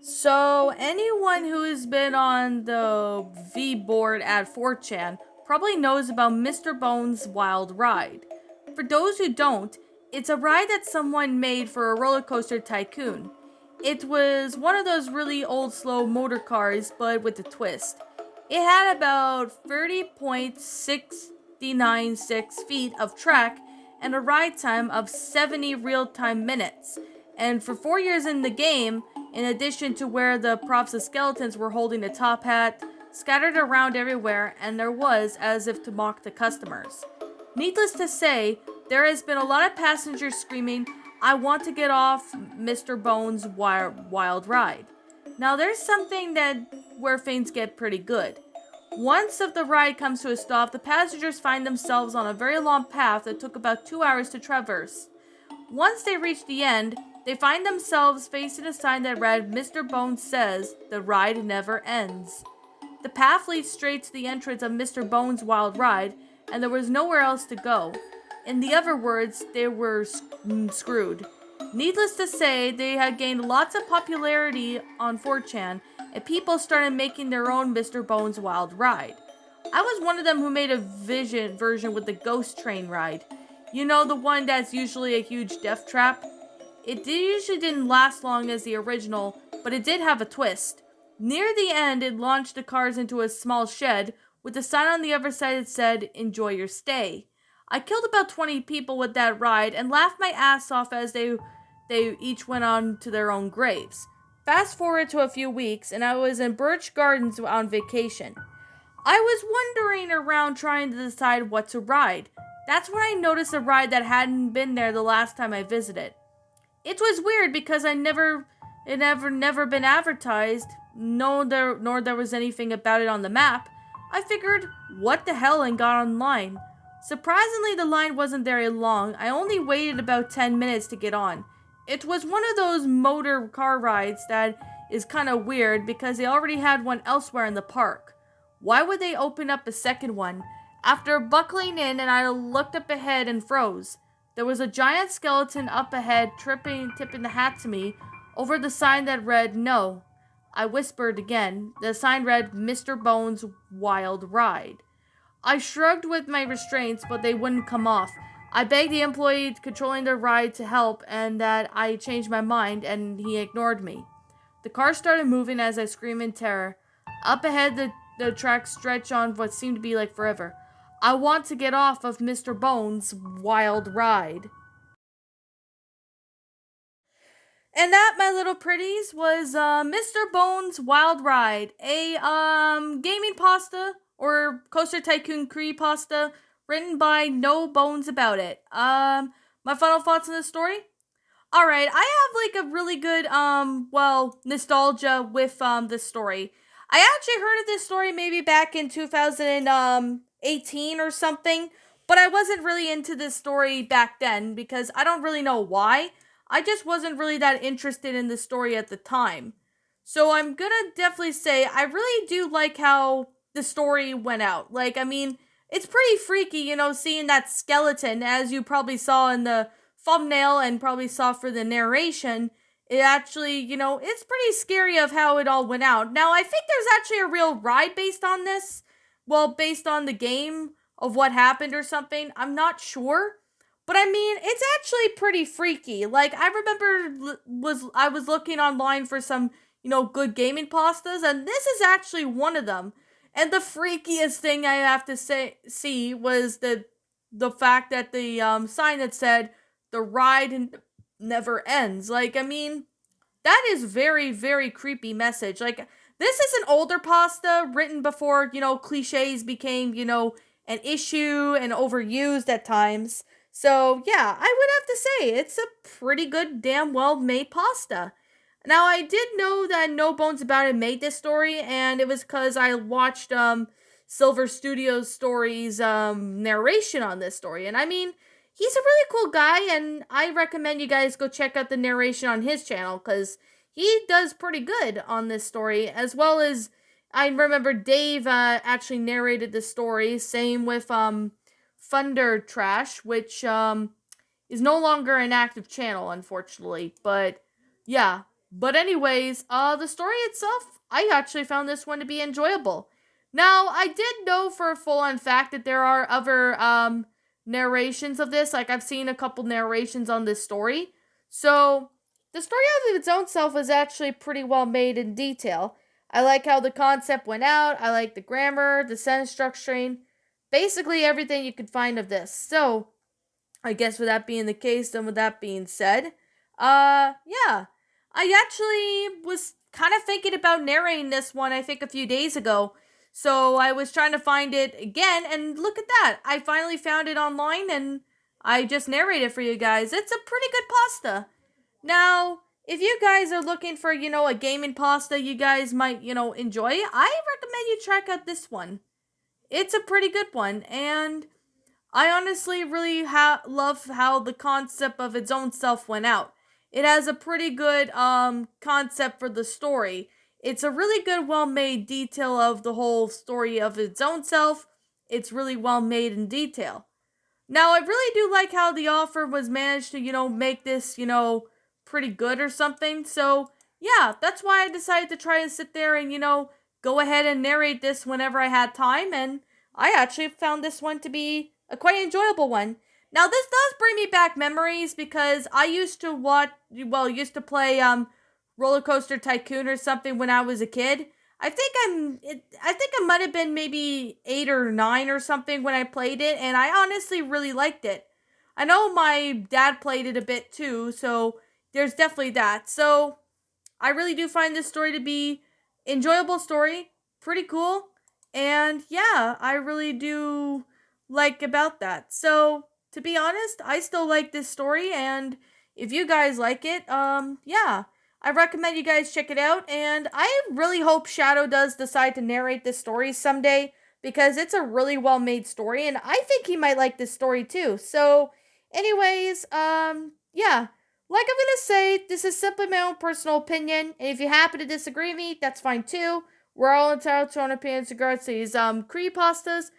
So, anyone who has been on the V board at 4chan probably knows about Mr. Bones' Wild Ride. For those who don't, it's a ride that someone made for a roller coaster tycoon. It was one of those really old slow motor cars, but with a twist. It had about 30.696 feet of track and a ride time of 70 real time minutes. And for 4 years in the game, in addition to where the props of skeletons were holding a top hat, scattered around everywhere, and there was as if to mock the customers. Needless to say, there has been a lot of passengers screaming, "I want to get off Mr. Bones' wild ride." Now there's something that where things get pretty good. Once of the ride comes to a stop, the passengers find themselves on a very long path that took about 2 hours to traverse. Once they reach the end, they find themselves facing a sign that read, "Mr. Bones says, the ride never ends." The path leads straight to the entrance of Mr. Bones' Wild Ride, and there was nowhere else to go. In the other words, they were screwed. Needless to say, they had gained lots of popularity on 4chan, and people started making their own Mr. Bones' Wild Ride. I was one of them who made a version with the ghost train ride. You know, the one that's usually a huge death trap? Usually didn't last long as the original, but it did have a twist. Near the end, it launched the cars into a small shed with a sign on the other side that said, "Enjoy your stay." I killed about 20 people with that ride and laughed my ass off as they each went on to their own graves. Fast forward to a few weeks, and I was in Birch Gardens on vacation. I was wandering around trying to decide what to ride. That's when I noticed a ride that hadn't been there the last time I visited. It was weird because never been advertised, nor there was anything about it on the map. I figured, what the hell, and got online. Surprisingly, the line wasn't very long. I only waited about 10 minutes to get on. It was one of those motor car rides that is kind of weird because they already had one elsewhere in the park. Why would they open up a second one? After buckling in, and I looked up ahead and froze. There was a giant skeleton up ahead, tipping the hat to me over the sign that read "No." I whispered again. The sign read "Mr. Bones' Wild Ride." I shrugged with my restraints, but they wouldn't come off. I begged the employee controlling the ride to help, and that I changed my mind, and he ignored me. The car started moving as I screamed in terror. Up ahead, the tracks stretched on what seemed to be like forever. I want to get off of Mr. Bones' Wild Ride. And that, my little pretties, was Mr. Bones' Wild Ride, a gaming pasta or Coaster Tycoon creepypasta written by NoBonesAboutit. My final thoughts on this story? All right, I have like a really good nostalgia with this story. I actually heard of this story maybe back in 2018 or something, but I wasn't really into this story back then because I don't really know why. I just wasn't really that interested in the story at the time. So I'm gonna definitely say I really do like how the story went out. Like, I mean, it's pretty freaky, seeing that skeleton, as you probably saw in the thumbnail and probably saw for the narration. It actually, it's pretty scary of how it all went out. Now, I think there's actually a real ride based on this. Well, based on the game of what happened or something. I'm not sure. But I mean, it's actually pretty freaky. Like, I remember I was looking online for some, good gaming pastas, and this is actually one of them. And the freakiest thing I have to see was the fact that the sign that said "the ride never ends." Like, I mean, that is very, very creepy message. Like, this is an older pasta written before, cliches became, an issue and overused at times. So, yeah, I would have to say it's a pretty good, damn well made pasta. Now, I did know that No Bones About It made this story, and it was because I watched Silver Studios Story's narration on this story. And I mean, he's a really cool guy, and I recommend you guys go check out the narration on his channel because he does pretty good on this story, as well as I remember Dave actually narrated the story. Same with Thunder Trash, which is no longer an active channel, unfortunately. But yeah, But anyways, the story itself, I actually found this one to be enjoyable. Now, I did know for a full-on fact that there are other narrations of this. Like I've seen a couple narrations on this story. So, the story of its own self is actually pretty well made in detail. I like how the concept went out. I like the grammar, the sentence structuring, basically everything you could find of this. So, I guess with that being the case, then with that being said, yeah, I actually was kind of thinking about narrating this one, I think a few days ago. So I was trying to find it again, and look at that. I finally found it online, and I just narrated for you guys. It's a pretty good pasta. Now, if you guys are looking for, a gaming pasta you guys might, enjoy, I recommend you check out this one. It's a pretty good one, and I honestly really love how the concept of its own self went out. It has a pretty good concept for the story. It's a really good, well made detail of the whole story of its own self. It's really well made in detail. Now, I really do like how the author was managed to, make this, pretty good or something. So, yeah, that's why I decided to try and sit there and, go ahead and narrate this whenever I had time. And I actually found this one to be a quite enjoyable one. Now, this does bring me back memories because I used to used to play Roller Coaster Tycoon or something when I was a kid. I think I might have been maybe 8 or 9 or something when I played it, and I honestly really liked it. I know my dad played it a bit too, so there's definitely that. So I really do find this story to be enjoyable story, pretty cool, and yeah, I really do like about that. So to be honest, I still like this story, and if you guys like it, yeah, I recommend you guys check it out. And I really hope Shadow does decide to narrate this story someday because it's a really well made story, and I think he might like this story too. So, anyways, yeah. Like I'm gonna say, this is simply my own personal opinion, and if you happen to disagree with me, that's fine too. We're all entitled to our own opinions in regards to these creepypastas.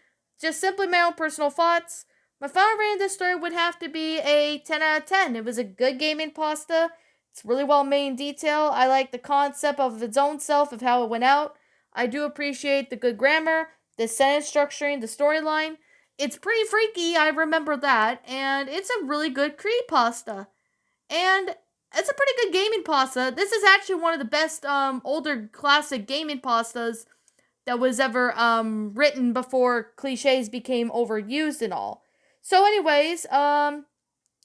Just simply my own personal thoughts. My final rating of this story would have to be a 10 out of 10. It was a good gaming pasta. It's really well made in detail. I like the concept of its own self, of how it went out. I do appreciate the good grammar, the sentence structuring, the storyline. It's pretty freaky, I remember that, and it's a really good creepypasta. And it's a pretty good gaming pasta. This is actually one of the best older classic gaming pastas that was ever written before cliches became overused and all. So anyways,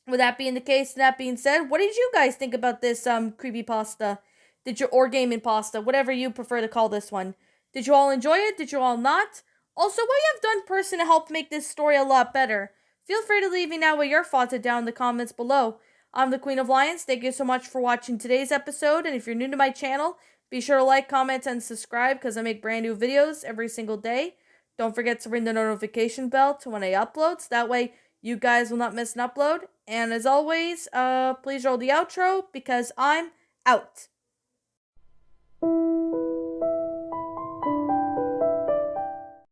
with that being the case, and that being said, what did you guys think about this creepy pasta? Did you or gaming pasta, whatever you prefer to call this one? Did you all enjoy it? Did you all not? Also, what you have done person to help make this story a lot better? Feel free to leave me now what your thoughts are down in the comments below. I'm the Queen of Lions. Thank you so much for watching today's episode, and if you're new to my channel, be sure to like, comment, and subscribe because I make brand new videos every single day. Don't forget to ring the notification bell to when I upload, so that way you guys will not miss an upload. And as always, please roll the outro because I'm out.